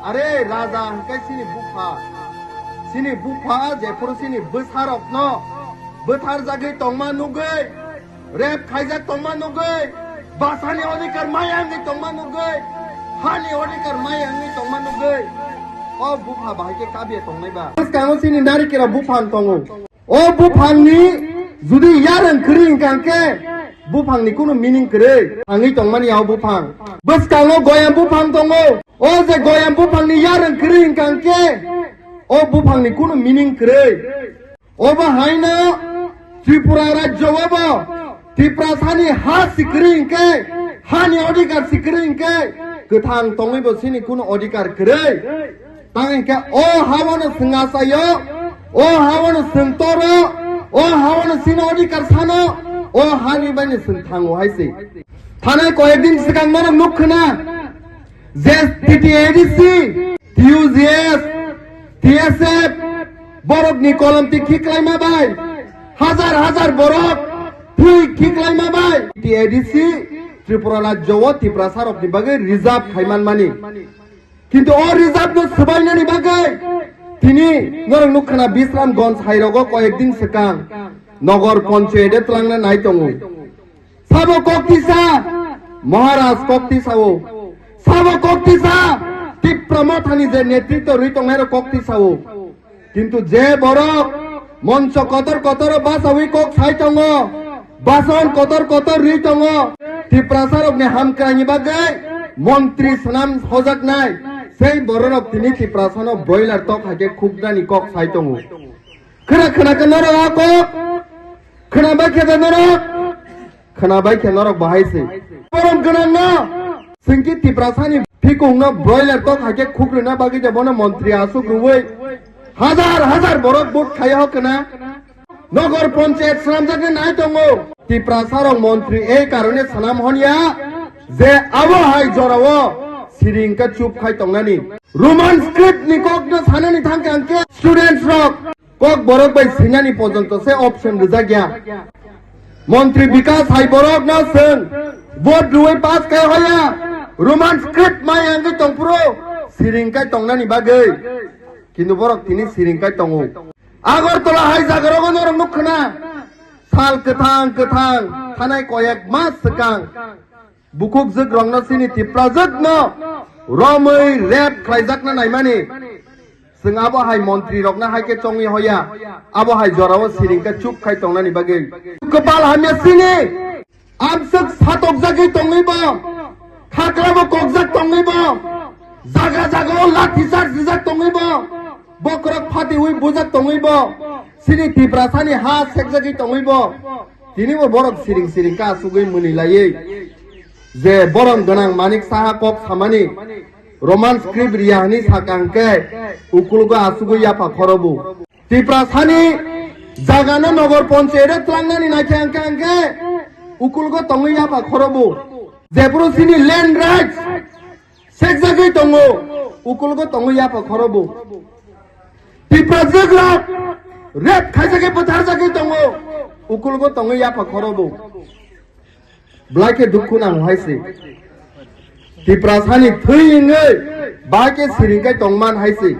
আরে রাজা হাঙ্কাই সিনি বুফা যেফোর সিনি বসারক ন বথার জাগে তংমা নুগৈ রেপ খাইজাক তংমা নুগৈ বাসানি অধিকার মায়াংনি তংমা নুগৈ হানি অধিকার মায়াংনি তংমা নুগৈ ও বুফা বাহাইকে কাবিয়ে তংনাইবা কাঙ্গো সিনি নারিকেরা বুফাং তঙ্গো ও বুফাংনি जुदि यारं खरिं कांके बुफांनि कुनु मिनिं करे आंनि तंमानि आव बुफां बसकांगो गयाम बुफां दङो ओ जे गयाम बुफांनि यारं खरिं कांके ओ बुफांनि कुनु मिनिं करे ओ बाहायनो त्रिपुरा राज्योआवबो त्रिपुरासानि हा सिखरिं के हानि अधिकार सिखरिं के गोथां तङैबो सिनि कुनु अधिकार करे तांके ओ हावनो सिंगासायो ओ हावनो सिंतरो ओ हावन सिनो अधिकार सानो ओ हानि बानि थांगो हायसै थानाय कয়েকদিন सिगां मन मुखना जे टीटीएडीसी टीयूजीएस टीएसएफ बरफनि कलमति खिख्लायमाबाय हाजार बरफ थुइ खिख्लायमाबाय टीटीएडीसी त्रिपुरा राज्योआव त्रिपुरा सारकनि बागै रिजार्भ खायमानमानि किन्तु ओ रिजार्भनो सबायनानि बागै তিনি নরং নুখানা বিশ্রামগঞ্জ হাইরগো কয়েকদিন সিগাং নগর পঞ্চায়েতে ত্লাংনা নাই দङ সাবো কক্তিসা মহারাজ কক্তিসাও সাবো কক্তিসা তীব্রমথানি যে নেতৃত্ব রই দङার কক্তিসাও কিন্তু যে বড় মঞ্চ কতর বাসাউই কক সাই দङ বাসন কতর রই দङ ত্রিপ্রাসারকনি হামক্রাইনি বাগै মন্ত্রী সনাম হজাক নাই সেই বড়রক তিনি ত্রিপ্রাসানো ব্রয়লার কক হাকে খুবনানি কক সাই দङ खोनाखो नरक खोनाबाय खे नरक बाहायसै परम गोनां न जोंखि त्रिप्रासानि फिखौनो ब्रयलार tok हाके खुग्रोना बागै जाबनो मन्त्रि आसुक रुवै हाजार बरक बुट खाय हकना नगर पञ्चायत सानामजानो नाय दङ ত্রিপ্রাসারক मन्त्रि এই কারণে সানাम हनिया जे आबहाय जरावो सिरिंका चुप खाय दंनानि रोमान स्क्रिप्ट नि ककनो सानानि थांके आंके स्टुडेन्टस रक कक बरक बाय सिनानि पर्यन्त से ऑप्शन रजा गया मंत्री विकास हाय बरक न जों वोट रुवै पास काय होया रोमान स्क्रिप्ट माय आंगे तंपुरो सिरिंका दंनानि बागै किन्तु बरक तिनि सिरिंका दङ आगरतला हाय जागरगो नरम नुखना साल गोथां थानाय कयेक मास सिगां बुकुब जोग रंना सिनि त्रिप्राजोगनो रमै रेप खायजाकना नायमानि जों आबहाय मन्त्रि रकना हायके चंगि होया आबहाय जराव सिरिंका चुप खाय दंनानि बागै कपाल हामिया सिनि आमसक सातक जागै दङैबो खाख्लाबो ककजाक दङैबो जागा लाठी चार्ज जाक दङैबो बकरक फाति उइ बुजाक दङैबो सिनि त्रिप्रासानि हा सेक जागै दङैबो दिनिबो बरक सिरिंका सुगै मुनिलायै जे बरम गोनां मानिक साहा कक सामानि रोमान स्क्रिप्ट रियानि साकांके उकुलगो आसुगो याफा खरबो त्रिप्रासानि जागानो नगर पञ्चायते त्रांनानि नाखे आंके उकुलगो दङै याफा खरबो जेफोरो सिनि लैंड राइट्स सेक जागै दङ उकुलगो दङै याफा खरबो त्रिप्राजोग रेप खायजागे पथार जागै दङ उकुलगो दङै याफा खरबो ब्लाके दुखु नां हायसै त्रिप्रासानि थैङै बाके सिरिंकाय दंमान हायसै